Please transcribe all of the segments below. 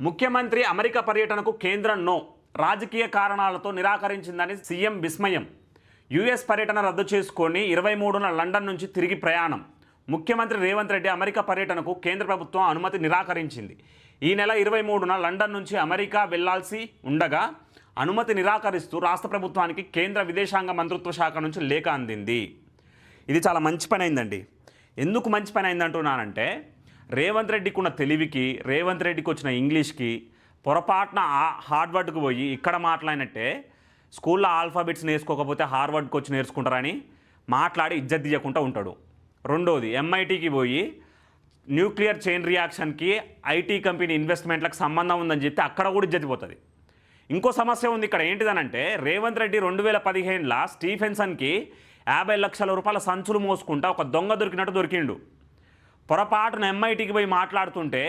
ముఖ్యమంత్రి అమెరికా పర్యటనకు కేంద్రం నో, రాజకీయ కారణాలతో నిరాకరించిందని సీఎం విస్మయం. యుఎస్ పర్యటన రద్దు చేసుకొని 23న లండన్ నుంచి తిరిగి ప్రయాణం. ముఖ్యమంత్రి రేవంత్ రెడ్డి అమెరికా పర్యటనకు కేంద్ర ప్రభుత్వం అనుమతి నిరాకరించింది. ఈ నెల 23న లండన్ నుంచి అమెరికా వెళ్లాల్సి ఉండగా అనుమతి నిరాకరిస్తూ రాష్ట్ర ప్రభుత్వానికి కేంద్ర విదేశాంగ మంత్రిత్వ శాఖ నుంచి లేఖ అందింది. ఇది చాలా మంచి పని అయిందండి. ఎందుకు మంచి పని అయిందంటున్నానంటే, రేవంత్ రెడ్డికి ఉన్న తెలివికి, రేవంత్ రెడ్డికి వచ్చిన ఇంగ్లీష్కి పొరపాటున హార్వర్డ్కి పోయి ఇక్కడ మాట్లాడినట్టే స్కూల్లో ఆల్ఫాబెట్స్ నేర్చుకోకపోతే హార్వర్డ్కి వచ్చి నేర్చుకుంటారని మాట్లాడి ఇజ్జత్ తీయకుండా ఉంటాడు. రెండోది, ఎంఐటీకి పోయి న్యూక్లియర్ చైన్ రియాక్షన్కి ఐటీ కంపెనీ ఇన్వెస్ట్మెంట్లకు సంబంధం ఉందని చెప్తే అక్కడ కూడా ఇజ్జత్ పోతుంది. ఇంకో సమస్య ఉంది ఇక్కడ. ఏంటిదనంటే, రేవంత్ రెడ్డి 2015లో స్టీఫెన్సన్కి 50 లక్షల రూపాయల సంచులు మోసుకుంటా ఒక దొంగ దొరికినట్టు దొరికిండు. పొరపాటున ఎంఐటీకి పోయి మాట్లాడుతుంటే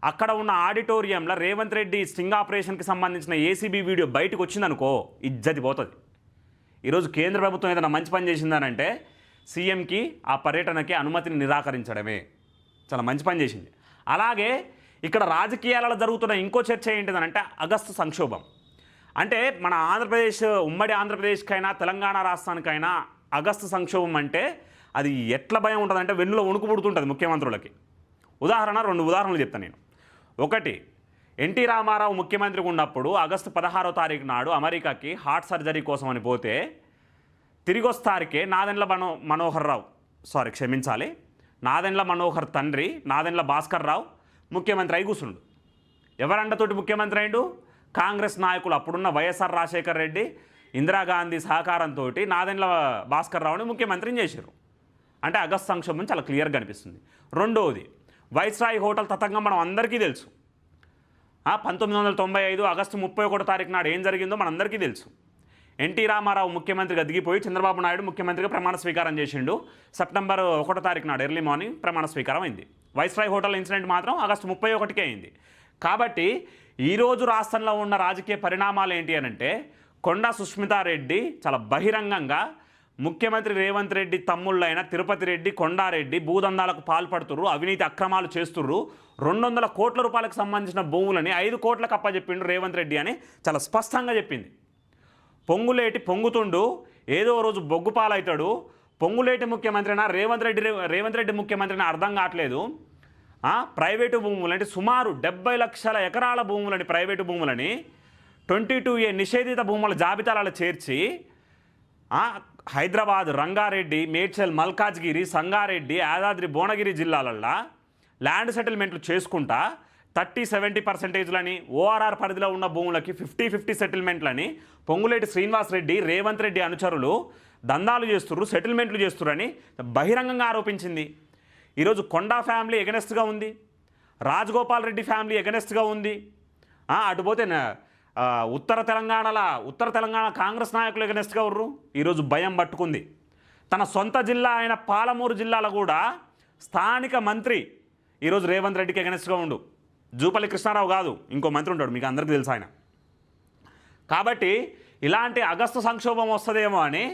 అక్కడ ఉన్న ఆడిటోరియంలో రేవంత్ రెడ్డి స్టింగ్ ఆపరేషన్కి సంబంధించిన ఏసీబీ వీడియో బయటకు వచ్చిందనుకో, ఇజ్జతి పోతుంది. ఈరోజు కేంద్ర ప్రభుత్వం ఏదైనా మంచి పని చేసిందనంటే సీఎంకి ఆ పర్యటనకి అనుమతిని నిరాకరించడమే. చాలా మంచి పని చేసింది. అలాగే ఇక్కడ రాజకీయాలలో జరుగుతున్న ఇంకో చర్చ ఏంటిదనంటే ఆగస్టు సంక్షోభం. అంటే మన ఆంధ్రప్రదేశ్, ఉమ్మడి ఆంధ్రప్రదేశ్కైనా తెలంగాణ రాష్ట్రానికైనా ఆగస్టు సంక్షోభం అంటే అది ఎట్లా భయం ఉంటుందంటే వెన్నులో వణుకు పుడుతుంటుంది ముఖ్యమంత్రులకి. ఉదాహరణ, 2 ఉదాహరణలు చెప్తాను నేను. ఒకటి, ఎన్టీ రామారావు ముఖ్యమంత్రిగా ఉన్నప్పుడు ఆగస్టు 16వ తారీఖు నాడు అమెరికాకి హార్ట్ సర్జరీ కోసం అని పోతే తిరిగి వస్తారికే నాదెండ్ల మనోహర్ తండ్రి నాదెండ్ల భాస్కర్ రావు ముఖ్యమంత్రి అయి కూర్చుండు. ఎవరండతోటి ముఖ్యమంత్రి అయిండు? కాంగ్రెస్ నాయకులు, అప్పుడున్న వైఎస్ఆర్ రాజశేఖర్ రెడ్డి, ఇందిరాగాంధీ సహకారంతో నాదెండ్ల భాస్కర్ రావుని ముఖ్యమంత్రిని చేశారు. అంటే ఆగస్టు సంక్షోభం చాలా క్లియర్గా కనిపిస్తుంది. రెండవది, వైస్రాయ్ హోటల్ తతంగం మనం అందరికీ తెలుసు. 1995 ఆగస్టు 31వ తారీఖు నాడు ఏం జరిగిందో మనందరికీ తెలుసు. ఎన్టీ రామారావు ముఖ్యమంత్రిగా దిగిపోయి చంద్రబాబు నాయుడు ముఖ్యమంత్రిగా ప్రమాణ స్వీకారం చేసిండు. సెప్టెంబర్ 1వ తారీఖు నాడు ఎర్లీ మార్నింగ్ ప్రమాణ స్వీకారం అయింది. వైస్రాయ్ హోటల్ ఇన్సిడెంట్ మాత్రం ఆగస్టు 31కే అయింది. కాబట్టి ఈరోజు రాష్ట్రంలో ఉన్న రాజకీయ పరిణామాలు ఏంటి అనంటే, కొండా సుష్మితారెడ్డి చాలా బహిరంగంగా ముఖ్యమంత్రి రేవంత్ రెడ్డి తమ్ముళ్ళైన తిరుపతి రెడ్డి, కొండారెడ్డి భూదందాలకు పాల్పడుతుర్రు, అవినీతి అక్రమాలు చేస్తుర్రు, 200 కోట్ల రూపాయలకు సంబంధించిన భూములని 5 కోట్లకు అప్పచెప్పిండు రేవంత్ రెడ్డి అని చాలా స్పష్టంగా చెప్పింది. పొంగులేటి పొంగుతుండు, ఏదో రోజు బొగ్గు పాలవుతాడు. పొంగులేటి ముఖ్యమంత్రినా రేవంత్ రెడ్డి ముఖ్యమంత్రిని అర్థం కావట్లేదు. ప్రైవేటు భూములు అంటే సుమారు 70 లక్షల ఎకరాల భూములని, ప్రైవేటు భూములని 22A నిషేధిత భూముల జాబితాలలో చేర్చి హైదరాబాద్, రంగారెడ్డి, మేడ్చల్, మల్కాజ్గిరి, సంగారెడ్డి, యాదాద్రి, భువనగిరి జిల్లాలల్లో ల్యాండ్ సెటిల్మెంట్లు చేసుకుంటా 30-70% ఓఆర్ఆర్ పరిధిలో ఉన్న భూములకి 50-50 సెటిల్మెంట్లని పొంగులేటి శ్రీనివాస్ రెడ్డి, రేవంత్ రెడ్డి అనుచరులు దందాలు చేస్తుర్రు, సెటిల్మెంట్లు చేస్తుర్రని బహిరంగంగా ఆరోపించింది. ఈరోజు కొండా ఫ్యామిలీ ఎగనెస్ట్గా ఉంది, రాజగోపాల్ రెడ్డి ఫ్యామిలీ ఎగనెస్ట్గా ఉంది. అటుపోతే ఉత్తర తెలంగాణ కాంగ్రెస్ నాయకులు ఎగనెస్ట్గా ఉర్రు. ఈరోజు భయం పట్టుకుంది. తన సొంత జిల్లా అయిన పాలమూరు జిల్లాలో కూడా స్థానిక మంత్రి ఈరోజు రేవంత్ రెడ్డికి ఎగనెస్ట్గా ఉండు. జూపల్లి కృష్ణారావు కాదు, ఇంకో మంత్రి ఉంటాడు, మీకు అందరికీ తెలుసు ఆయన. కాబట్టి ఇలాంటి ఆగస్టు సంక్షోభం వస్తుందేమో అని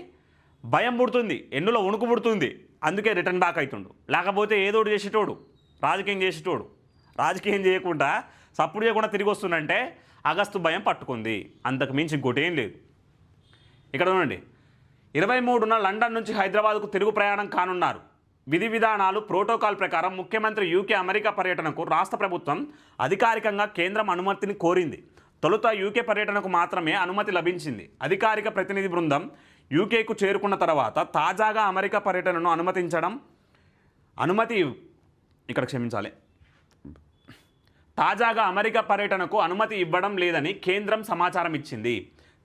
భయం పుడుతుంది, ఎన్నులో వణుకు పుడుతుంది. అందుకే రిటర్న్ బ్యాక్ అవుతుండు. లేకపోతే ఏదోటి చేసేటోడు, రాజకీయం చేయకుండా సప్పుడు చేయకుండా తిరిగి వస్తుందంటే ఆగస్టు భయం పట్టుకుంది, అంతకు మించి ఇంకోటి ఏం లేదు. ఇక్కడ చూడండి, 23న లండన్ నుంచి హైదరాబాద్కు తిరుగు ప్రయాణం కానున్నారు. విధి విధానాలు, ప్రోటోకాల్ ప్రకారం ముఖ్యమంత్రి యూకే అమెరికా పర్యటనకు రాష్ట్ర ప్రభుత్వం అధికారికంగా కేంద్రం అనుమతిని కోరింది. తొలుత యూకే పర్యటనకు మాత్రమే అనుమతి లభించింది. అధికారిక ప్రతినిధి బృందం యూకేకు చేరుకున్న తర్వాత తాజాగా అమెరికా పర్యటనను తాజాగా అమెరికా పర్యటనకు అనుమతి ఇవ్వడం లేదని కేంద్రం సమాచారం ఇచ్చింది.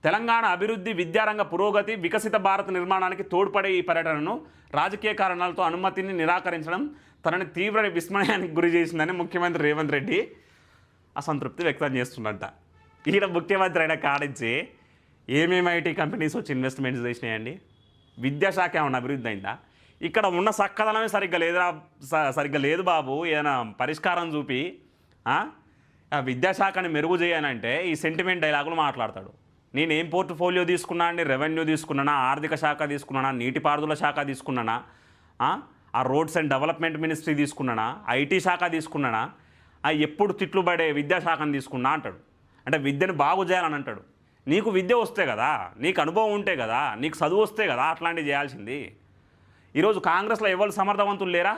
తెలంగాణ అభివృద్ధి, విద్యారంగ పురోగతి, వికసిత భారత్ నిర్మాణానికి తోడ్పడే ఈ పర్యటనను రాజకీయ కారణాలతో అనుమతిని నిరాకరించడం తనని తీవ్ర విస్మయానికి గురి చేసిందని ముఖ్యమంత్రి రేవంత్ రెడ్డి అసంతృప్తి వ్యక్తం చేస్తున్నట్ట. ఈయన ముఖ్యమంత్రి అయిన కాడించి ఏమేమి ఐటీ కంపెనీస్ వచ్చి ఇన్వెస్ట్మెంట్స్ చేసినాయండి? విద్యాశాఖ ఏమన్నా అభివృద్ధి అయిందా? ఇక్కడ ఉన్న చక్కదనమే సరిగ్గా లేదు బాబు. ఏదైనా పరిష్కారం చూపి విద్యాశాఖని మెరుగు చేయనంటే ఈ సెంటిమెంట్ డైలాగులు మాట్లాడతాడు. నేనేం పోర్ట్ఫోలియో తీసుకున్నా అండి? రెవెన్యూ తీసుకున్నానా, ఆర్థిక శాఖ తీసుకున్నానా, నీటిపారుదల శాఖ తీసుకున్నానా, ఆ రోడ్స్ అండ్ డెవలప్మెంట్ మినిస్ట్రీ తీసుకున్నానా, ఐటీ శాఖ తీసుకున్నానా, ఎప్పుడు తిట్లు పడే విద్యాశాఖను తీసుకున్నా అంటాడు. అంటే విద్యను బాగు చేయాలని అంటాడు. నీకు విద్య వస్తే కదా, నీకు అనుభవం ఉంటే కదా, నీకు చదువు వస్తే కదా అట్లాంటివి చేయాల్సింది. ఈరోజు కాంగ్రెస్లో ఎవరు సమర్థవంతులు లేరా?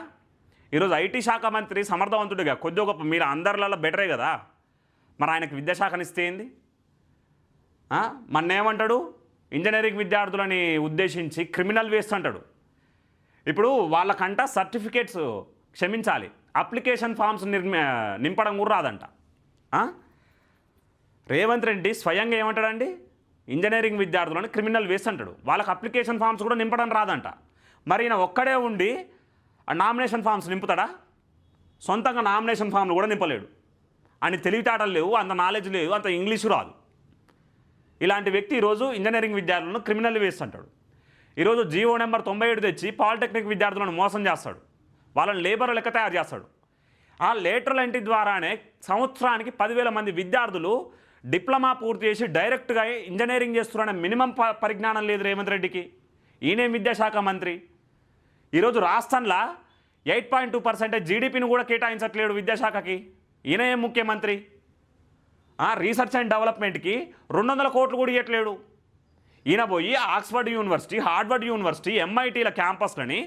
ఈరోజు ఐటీ శాఖ మంత్రి సమర్థవంతుడిగా కొద్దిగా గొప్ప మీరు అందరిలో బెటరే కదా, మరి ఆయనకు విద్యాశాఖనిస్తే ఏంది? మన్నేమంటాడు, ఇంజనీరింగ్ విద్యార్థులని ఉద్దేశించి క్రిమినల్ వేస్ట్ అంటాడు. ఇప్పుడు వాళ్ళకంట సర్టిఫికేట్స్ క్షమించాలి, అప్లికేషన్ ఫామ్స్ నింపడం కూడా రాదంట. రేవంత్ రెడ్డి స్వయంగా ఏమంటాడండి, ఇంజనీరింగ్ విద్యార్థులని క్రిమినల్ వేస్ట్ అంటాడు. వాళ్ళకి అప్లికేషన్ ఫామ్స్ కూడా నింపడం రాదంట. మరి ఈయన ఒక్కడే ఉండి నామినేషన్ ఫామ్స్ నింపుతాడా? సొంతంగా నామినేషన్ ఫామ్లు కూడా నింపలేడు. అని తెలివితేటలు లేవు, అంత నాలెడ్జ్ లేవు, అంత ఇంగ్లీషు రాదు. ఇలాంటి వ్యక్తి ఈరోజు ఇంజనీరింగ్ విద్యార్థులను క్రిమినల్ వేస్ట్ అంటాడు. ఈరోజు జీవో నెంబర్ 97 తెచ్చి పాలిటెక్నిక్ విద్యార్థులను మోసం చేస్తాడు, వాళ్ళని లేబర్ లెక్క తయారు చేస్తాడు. ఆ లేటరల్ ఎంట్రీ ద్వారానే సంవత్సరానికి 10,000 మంది విద్యార్థులు డిప్లొమా పూర్తి చేసి డైరెక్ట్గా ఇంజనీరింగ్ చేస్తున్నారనే మినిమం పరిజ్ఞానం లేదు రేవంత్ రెడ్డికి. ఈయనే విద్యాశాఖ మంత్రి. ఈరోజు రాష్ట్రంలో 8.2% జీడిపిని కూడా కేటాయించట్లేడు విద్యాశాఖకి. ఈయన ఏం ముఖ్యమంత్రి? రీసెర్చ్ అండ్ డెవలప్మెంట్కి 200 కోట్లు కూడా ఇవ్వట్లేడు. ఈయన పోయి ఆక్స్ఫర్డ్ యూనివర్సిటీ, హార్వర్డ్ యూనివర్సిటీ, ఎంఐటీల క్యాంపస్లని,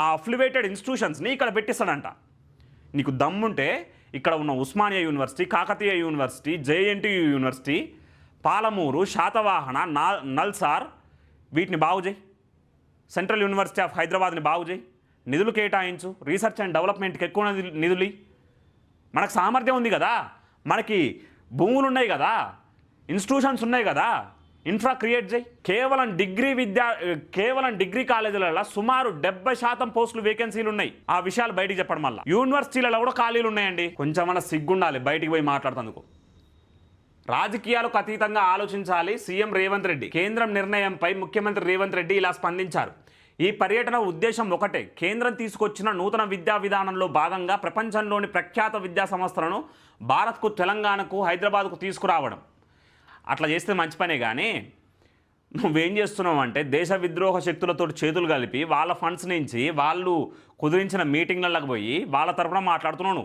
ఆ అఫిలియేటెడ్ ఇన్స్టిట్యూషన్స్ని ఇక్కడ పెట్టిస్తాడంట. నీకు దమ్ముంటే ఇక్కడ ఉన్న Osmania university, Kakatiya university, JNTU university, Palamuru, Satavahana, NALSAR వీటిని బాగు చేయి. సెంట్రల్ యూనివర్సిటీ ఆఫ్ హైదరాబాద్ని బాగు చేయి. నిధులు కేటాయించు. రీసెర్చ్ అండ్ డెవలప్మెంట్కి ఎక్కువ నిధులు. మనకు సామర్థ్యం ఉంది కదా, మనకి భూములు ఉన్నాయి కదా, ఇన్స్టిట్యూషన్స్ ఉన్నాయి కదా, ఇన్ఫ్రా క్రియేట్ చేయి. కేవలం డిగ్రీ కాలేజీలలో సుమారు 70% పోస్టులు వేకెన్సీలు ఉన్నాయి. ఆ విషయాలు బయటికి చెప్పడం వల్ల యూనివర్సిటీలలో కూడా ఖాళీలు ఉన్నాయండి. కొంచెమన్నా సిగ్గుండాలి బయటికి పోయి మాట్లాడుతందుకు. రాజకీయాలకు అతీతంగా ఆలోచించాలి సీఎం రేవంత్ రెడ్డి. కేంద్రం నిర్ణయంపై ముఖ్యమంత్రి రేవంత్ రెడ్డి ఇలా స్పందించారు. ఈ పర్యటన ఉద్దేశం ఒకటే, కేంద్రం తీసుకొచ్చిన నూతన విద్యా విధానంలో భాగంగా ప్రపంచంలోని ప్రఖ్యాత విద్యా సంస్థలను భారత్కు, తెలంగాణకు, హైదరాబాద్కు తీసుకురావడం. అట్లా చేస్తే మంచి పనే, కానీ నువ్వేం చేస్తున్నావు అంటే దేశ విద్రోహ శక్తులతో చేతులు కలిపి వాళ్ళ ఫండ్స్ నుంచి వాళ్ళు కుదిరించిన మీటింగ్లకు పోయి వాళ్ళ తరపున మాట్లాడుతున్నావు.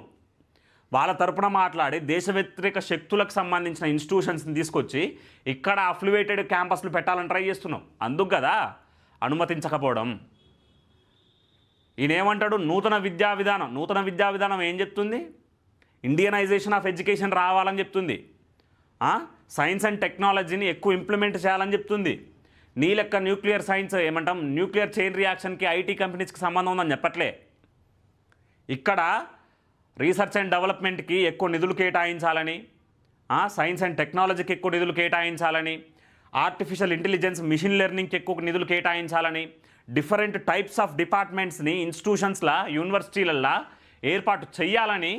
వాళ్ళ తరపున మాట్లాడి దేశ వ్యతిరేక శక్తులకు సంబంధించిన ఇన్స్టిట్యూషన్స్ని తీసుకొచ్చి ఇక్కడ అఫిలియేటెడ్ క్యాంపస్లు పెట్టాలని ట్రై చేస్తున్నావు. అందుకు కదా అనుమతించకపోవడం. ఈయనేమంటాడు, నూతన విద్యా విధానం ఏం చెప్తుంది? ఇండియనైజేషన్ ఆఫ్ ఎడ్యుకేషన్ రావాలని చెప్తుంది. సైన్స్ అండ్ టెక్నాలజీని ఎక్కువ ఇంప్లిమెంట్ చేయాలని చెప్తుంది. నీ లెక్క న్యూక్లియర్ సైన్స్ న్యూక్లియర్ చైన్ రియాక్షన్కి ఐటీ కంపెనీస్కి సంబంధం ఉందని చెప్పట్లే. ఇక్కడ రీసెర్చ్ అండ్ డెవలప్మెంట్కి ఎక్కువ నిధులు కేటాయించాలని, సైన్స్ అండ్ టెక్నాలజీకి ఎక్కువ నిధులు కేటాయించాలని, ఆర్టిఫిషియల్ ఇంటెలిజెన్స్, మిషన్ లెర్నింగ్కి ఎక్కువ నిధులు కేటాయించాలని, డిఫరెంట్ టైప్స్ ఆఫ్ డిపార్ట్మెంట్స్ని ఇన్స్టిట్యూషన్స్లా, యూనివర్సిటీలల్లో ఏర్పాటు చేయాలని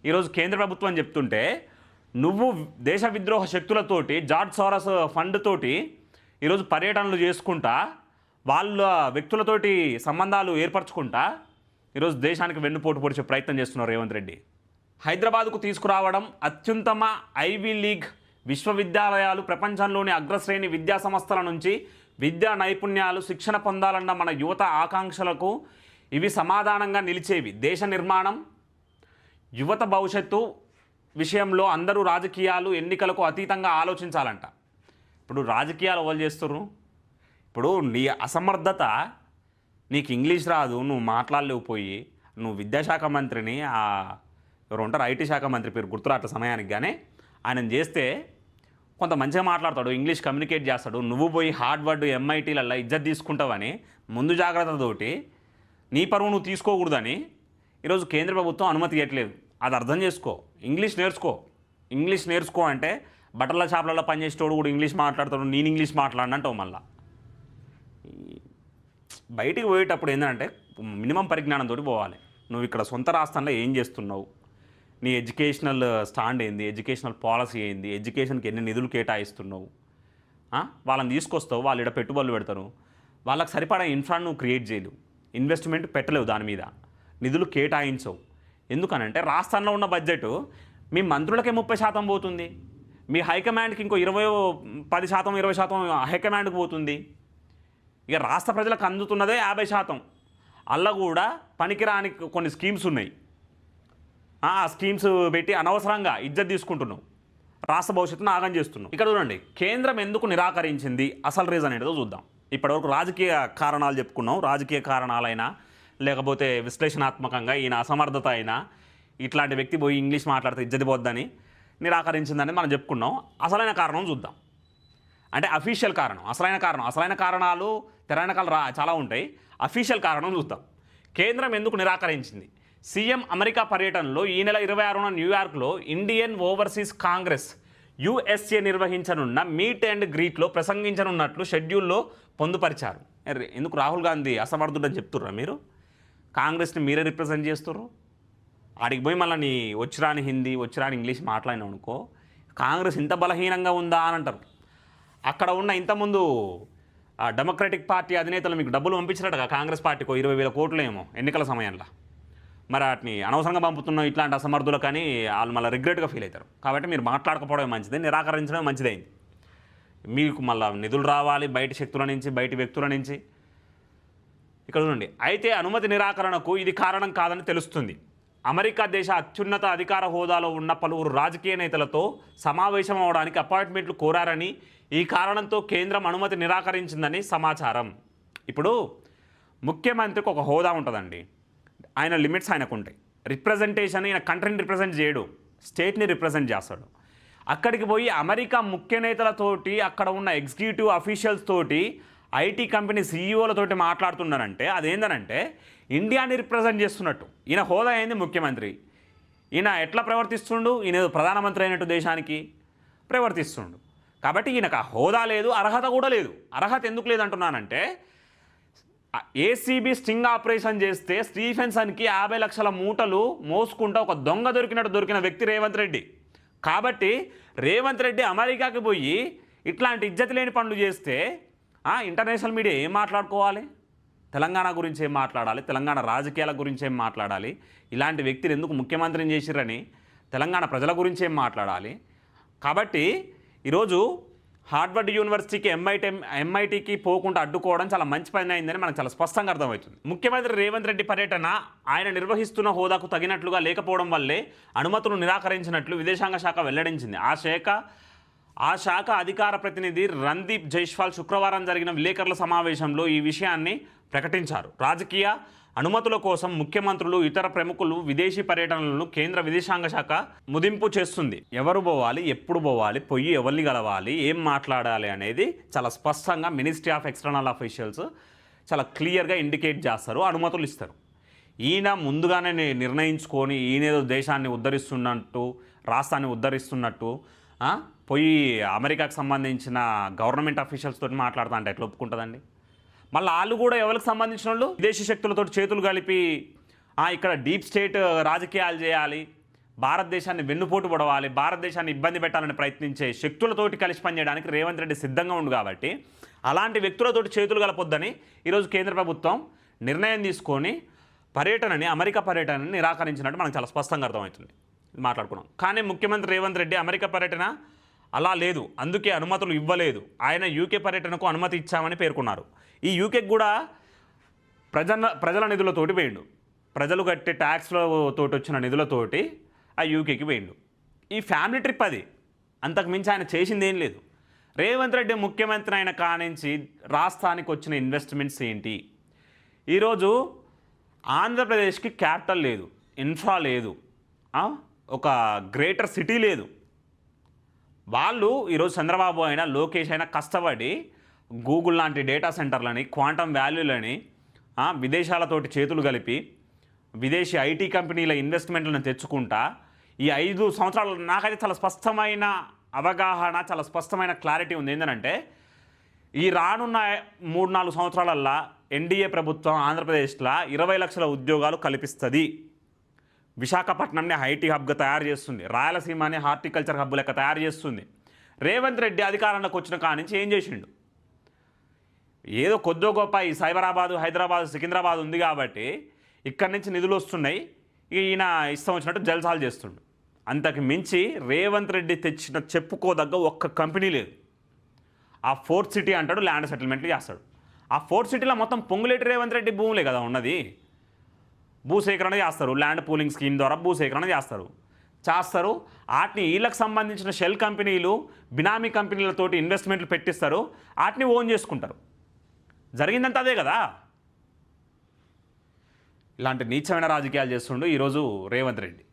ఈరోజు కేంద్ర ప్రభుత్వం చెప్తుంటే, నువ్వు దేశ విద్రోహ శక్తులతోటి, జార్జ్ సోరస్ ఫండ్ తోటి ఈరోజు పర్యటనలు చేసుకుంటా, వాళ్ళ వ్యక్తులతోటి సంబంధాలు ఏర్పరచుకుంటా ఈరోజు దేశానికి వెన్నుపోటు పొడిచే ప్రయత్నం చేస్తున్నారు రేవంత్ రెడ్డి. హైదరాబాద్కు తీసుకురావడం అత్యుత్తమ ఐవీ లీగ్ విశ్వవిద్యాలయాలు, ప్రపంచంలోని అగ్రశ్రేణి విద్యా సంస్థల నుంచి విద్యా నైపుణ్యాలు, శిక్షణ పొందాలన్న మన యువత ఆకాంక్షలకు ఇవి సమాధానంగా నిలిచేవి. దేశ నిర్మాణం, యువత భవిష్యత్తు విషయంలో అందరూ రాజకీయాలు, ఎన్నికలకు అతీతంగా ఆలోచించాలంట. ఇప్పుడు రాజకీయాలు ఎవరు చేస్తున్నారు? ఇప్పుడు నీ అసమర్థత, నీకు ఇంగ్లీష్ రాదు, నువ్వు మాట్లాడలేకపోయి, నువ్వు విద్యాశాఖ మంత్రిని, ఎవరు ఉంటారు ఐటీ శాఖ మంత్రి పేరు గుర్తురాట్ల సమయానికి, కానీ ఆయన చేస్తే కొంత మంచిగా మాట్లాడతాడు, ఇంగ్లీష్ కమ్యూనికేట్ చేస్తాడు. నువ్వు పోయి హార్వర్డ్, ఎంఐటీలలో ఇజ్జత్ తీసుకుంటావని ముందు జాగ్రత్తతోటి నీ పరువు నువ్వు తీసుకోకూడదని ఈరోజు కేంద్ర ప్రభుత్వం అనుమతి ఇవ్వట్లేదు. అది అర్థం చేసుకో. ఇంగ్లీష్ నేర్చుకో అంటే బట్టల షాపులలో పనిచేసేటోడు కూడా ఇంగ్లీష్ మాట్లాడతాడు, నేను ఇంగ్లీష్ మాట్లాడినంటావు. మళ్ళీ బయటికి పోయేటప్పుడు ఏంటంటే మినిమం పరిజ్ఞానంతో పోవాలి. నువ్వు ఇక్కడ సొంత రాష్ట్రంలో ఏం చేస్తున్నావు, నీ ఎడ్యుకేషనల్ స్టాండ్ ఏంది, ఎడ్యుకేషనల్ పాలసీ ఏంది, ఎడ్యుకేషన్కి ఎన్ని నిధులు కేటాయిస్తున్నావు, వాళ్ళని తీసుకొస్తావు, వాళ్ళు ఇక్కడ పెట్టుబడులు పెడతారు, వాళ్ళకి సరిపడా ఇన్ఫ్రా నువ్వు క్రియేట్ చేయలేవు, ఇన్వెస్ట్మెంట్ పెట్టలేవు, దాని మీద నిధులు కేటాయించవు. ఎందుకనంటే రాష్ట్రంలో ఉన్న బడ్జెట్ మీ మంత్రులకే 30% పోతుంది, మీ హైకమాండ్కి ఇంకో 10%, 20% హైకమాండ్కి పోతుంది. ఇక రాష్ట్ర ప్రజలకు అందుతున్నదే 50%. అల్ల కూడా పనికిరాని కొన్ని స్కీమ్స్ ఉన్నాయి. ఆ స్కీమ్స్ పెట్టి అనవసరంగా ఇజ్జత్ తీసుకుంటున్నావు, రాష్ట్ర భవిష్యత్తును ఆగం చేస్తున్నావు. ఇక్కడ చూడండి, కేంద్రం ఎందుకు నిరాకరించింది, అసలు రీజన్ ఏంటో చూద్దాం. ఇప్పటివరకు రాజకీయ కారణాలు చెప్పుకున్నాం, రాజకీయ కారణాలైనా లేకపోతే విశ్లేషణాత్మకంగా ఈయన అసమర్థత అయినా ఇట్లాంటి వ్యక్తి పోయి ఇంగ్లీష్ మాట్లాడితే ఇజ్జతి పోద్దని నిరాకరించిందని మనం చెప్పుకున్నాం. అసలైన కారణం చూద్దాం. అంటే అఫీషియల్ కారణం, అసలైన కారణాలు తెర వెనకాల చాలా ఉంటాయి. అఫీషియల్ కారణం చూద్దాం. కేంద్రం ఎందుకు నిరాకరించింది? సీఎం అమెరికా పర్యటనలో ఈ నెల 26న న్యూయార్క్లో ఇండియన్ ఓవర్సీస్ కాంగ్రెస్ యుఎస్ఏ నిర్వహించనున్న మీట్ అండ్ గ్రీట్లో ప్రసంగించనున్నట్లు షెడ్యూల్లో పొందుపరిచారు. ఎందుకు రాహుల్ గాంధీ అసమర్థుడని చెప్తుర్రా మీరు? కాంగ్రెస్ని మీరే రిప్రజెంట్ చేస్తుర్రు. ఆడికి పోయి మళ్ళీ నీ వచ్చిరాని హిందీ వచ్చిరాని ఇంగ్లీష్ మాట్లాడినావు అనుకో, కాంగ్రెస్ ఇంత బలహీనంగా ఉందా అని అంటారు. అక్కడ ఉన్న ఇంతకుముందు డెమోక్రటిక్ పార్టీ అధినేతలు మీకు డబ్బులు పంపించినట్టుగా కాంగ్రెస్ పార్టీకి 20,000 కోట్లు ఏమో ఎన్నికల సమయంలో. మరి వాటిని అనవసరంగా పంపుతున్నాం ఇట్లాంటి అసమర్థులు, కానీ వాళ్ళు మళ్ళీ రిగ్రెట్గా ఫీల్ అవుతారు. కాబట్టి మీరు మాట్లాడకపోవడం మంచిది, నిరాకరించడం మంచిదైంది. మీకు మళ్ళీ నిధులు రావాలి బయట శక్తుల నుంచి, బయటి వ్యక్తుల నుంచి. ఇక్కడ చూడండి, అయితే అనుమతి నిరాకరణకు ఇది కారణం కాదని తెలుస్తుంది. అమెరికా దేశ అత్యున్నత అధికార హోదాలో ఉన్న పలువురు రాజకీయ నేతలతో సమావేశం అవడానికి అపాయింట్మెంట్లు కోరారని, ఈ కారణంతో కేంద్రం అనుమతి నిరాకరించిందని సమాచారం. ఇప్పుడు ముఖ్యమంత్రికి ఒక హోదా ఉంటుందండి, ఆయన లిమిట్స్ ఆయనకు ఉంటాయి. రిప్రజెంటేషన్, ఈయన కంట్రీని రిప్రజెంట్ చేయడు, స్టేట్ని రిప్రజెంట్ చేస్తాడు. అక్కడికి పోయి అమెరికా ముఖ్య నేతలతోటి, అక్కడ ఉన్న ఎగ్జిక్యూటివ్ అఫీషియల్స్ తోటి, ఐటీ కంపెనీ సీఈఓలతోటి మాట్లాడుతున్నారంటే అదేందనంటే ఇండియాని రిప్రజెంట్ చేస్తున్నట్టు. ఈయన హోదా అయింది ముఖ్యమంత్రి, ఈయన ఎట్లా ప్రవర్తిస్తుండు? ఈయన ప్రధానమంత్రి అయినట్టు దేశానికి ప్రవర్తిస్తుండు. కాబట్టి ఈయనకు ఆ హోదా లేదు, అర్హత కూడా లేదు. అర్హత ఎందుకు లేదంటున్నానంటే, ఏసీబీ స్టింగ్ ఆపరేషన్ చేస్తే స్టీఫెన్సన్కి 50 లక్షల మూటలు మోసుకుంటూ ఒక దొంగ దొరికిన వ్యక్తి రేవంత్ రెడ్డి. కాబట్టి రేవంత్ రెడ్డి అమెరికాకి పోయి ఇట్లాంటి ఇజ్జతి లేని పనులు చేస్తే ఇంటర్నేషనల్ మీడియా ఏం మాట్లాడుకోవాలి? తెలంగాణ గురించి ఏం మాట్లాడాలి? తెలంగాణ రాజకీయాల గురించి ఏం మాట్లాడాలి? ఇలాంటి వ్యక్తిని ఎందుకు ముఖ్యమంత్రిని చేసిరని తెలంగాణ ప్రజల గురించి ఏం మాట్లాడాలి? కాబట్టి ఈరోజు హార్వర్డ్ యూనివర్సిటీకి ఎంఐటీకి పోకుండా అడ్డుకోవడం చాలా మంచి పని అయిందని మనకు చాలా స్పష్టంగా అర్థమవుతుంది. ముఖ్యమంత్రి రేవంత్ రెడ్డి పర్యటన ఆయన నిర్వహిస్తున్న హోదాకు తగినట్లుగా లేకపోవడం వల్లే అనుమతులు నిరాకరించినట్లు విదేశాంగ శాఖ వెల్లడించింది. ఆ శాఖ అధికార ప్రతినిధి రణ్దీప్ జైస్వాల్ శుక్రవారం జరిగిన విలేకరుల సమావేశంలో ఈ విషయాన్ని ప్రకటించారు. రాజకీయ అనుమతుల కోసం ముఖ్యమంత్రులు, ఇతర ప్రముఖులు విదేశీ పర్యటనలను కేంద్ర విదేశాంగ శాఖ ముదింపు చేస్తుంది. ఎవరు పోవాలి, ఎప్పుడు పోవాలి, పొయ్యి ఎవరిని కలవాలి, ఏం మాట్లాడాలి అనేది చాలా స్పష్టంగా మినిస్ట్రీ ఆఫ్ ఎక్స్టర్నల్ అఫీషియల్స్ చాలా క్లియర్గా ఇండికేట్ చేస్తారు, అనుమతులు ఇస్తారు. ఈయన ముందుగానే నిర్ణయించుకొని ఈయనేదో దేశాన్ని ఉద్ధరిస్తున్నట్టు, రాష్ట్రాన్ని ఉద్ధరిస్తున్నట్టు పోయి అమెరికాకు సంబంధించిన గవర్నమెంట్ అఫీషియల్స్ తోటి మాట్లాడుతా అంటే ఎట్లా ఒప్పుకుంటుందండి? మళ్ళీ వాళ్ళు కూడా ఎవరికి సంబంధించిన వాళ్ళు విదేశీ శక్తులతో చేతులు కలిపి ఇక్కడ డీప్ స్టేట్ రాజకీయాలు చేయాలి, భారతదేశాన్ని వెన్నుపోటు పొడవాలి, భారతదేశాన్ని ఇబ్బంది పెట్టాలని ప్రయత్నించే శక్తులతోటి కలిసి పనిచేయడానికి రేవంత్ రెడ్డి సిద్ధంగా ఉండు. కాబట్టి అలాంటి వ్యక్తులతోటి చేతులు కలపొద్దని ఈరోజు కేంద్ర ప్రభుత్వం నిర్ణయం తీసుకొని అమెరికా పర్యటనని నిరాకరించినట్టు మనకు చాలా స్పష్టంగా అర్థమవుతుంది. మాట్లాడుకున్నాం. కానీ ముఖ్యమంత్రి రేవంత్ రెడ్డి అమెరికా పర్యటన అలా లేదు, అందుకే అనుమతులు ఇవ్వలేదు. ఆయన యూకే పర్యటనకు అనుమతి ఇచ్చామని పేర్కొన్నారు. ఈ యూకేకి కూడా ప్రజల నిధులతోటి పోయిండు, ప్రజలు కట్టే ట్యాక్స్లతోటి వచ్చిన నిధులతోటి ఆ యూకేకి పోయిండు. ఈ ఫ్యామిలీ ట్రిప్ అది, అంతకు మించి ఆయన చేసింది ఏం లేదు. రేవంత్ రెడ్డి ముఖ్యమంత్రి అయిన కానించి రాష్ట్రానికి వచ్చిన ఇన్వెస్ట్మెంట్స్ ఏంటి? ఈరోజు ఆంధ్రప్రదేశ్కి క్యాపిటల్ లేదు, ఇన్ఫ్రా లేదు, ఒక గ్రేటర్ సిటీ లేదు. వాళ్ళు ఈరోజు చంద్రబాబు అయినా లోకేష్ అయినా కష్టపడి గూగుల్ లాంటి డేటా సెంటర్లని, క్వాంటమ్ వాల్యూలని, విదేశాలతోటి చేతులు కలిపి విదేశీ ఐటీ కంపెనీల ఇన్వెస్ట్మెంట్లను తెచ్చుకుంటా ఈ 5 సంవత్సరాలు నాకైతే చాలా స్పష్టమైన అవగాహన, చాలా స్పష్టమైన క్లారిటీ ఉంది. ఏంటంటే ఈ రానున్న 3-4 సంవత్సరాలల్లా ఎన్డీఏ ప్రభుత్వం ఆంధ్రప్రదేశ్లో 20 లక్షల ఉద్యోగాలు కల్పిస్తుంది. విశాఖపట్నంని ఐటీ హబ్గా తయారు చేస్తుంది, రాయలసీమని హార్టికల్చర్ హబ్ లెక్క తయారు చేస్తుంది. రేవంత్ రెడ్డి అధికారంలోకి వచ్చిన కానించి ఏం చేసిండు? ఏదో కొద్దో గొప్ప ఈ సైబరాబాదు, హైదరాబాదు, సికింద్రాబాద్ ఉంది కాబట్టి ఇక్కడి నుంచి నిధులు వస్తున్నాయి, ఈయన ఇష్టం వచ్చినట్టు జల్సాలు చేస్తుండు. అంతకు మించి రేవంత్ రెడ్డి తెచ్చిన చెప్పుకోదగ్గ ఒక్క కంపెనీ లేదు. ఆ ఫోర్త్ సిటీ అంటాడు, ల్యాండ్ సెటిల్మెంట్లు చేస్తాడు. ఆ ఫోర్త్ సిటీలో మొత్తం పొంగులేటి రేవంత్ రెడ్డి భూములే కదా ఉన్నది. భూసేకరణ చేస్తారు, ల్యాండ్ పూలింగ్ స్కీమ్ ద్వారా భూసేకరణ చేస్తారు. వాటిని వీళ్ళకి సంబంధించిన షెల్ కంపెనీలు బినామీ కంపెనీలతోటి ఇన్వెస్ట్మెంట్లు పెట్టిస్తారు, వాటిని ఓన్ చేసుకుంటారు. జరిగిందంతా అదే కదా. ఇలాంటి నీచమైన రాజకీయాలు చేస్తుండు ఈరోజు రేవంత్ రెడ్డి.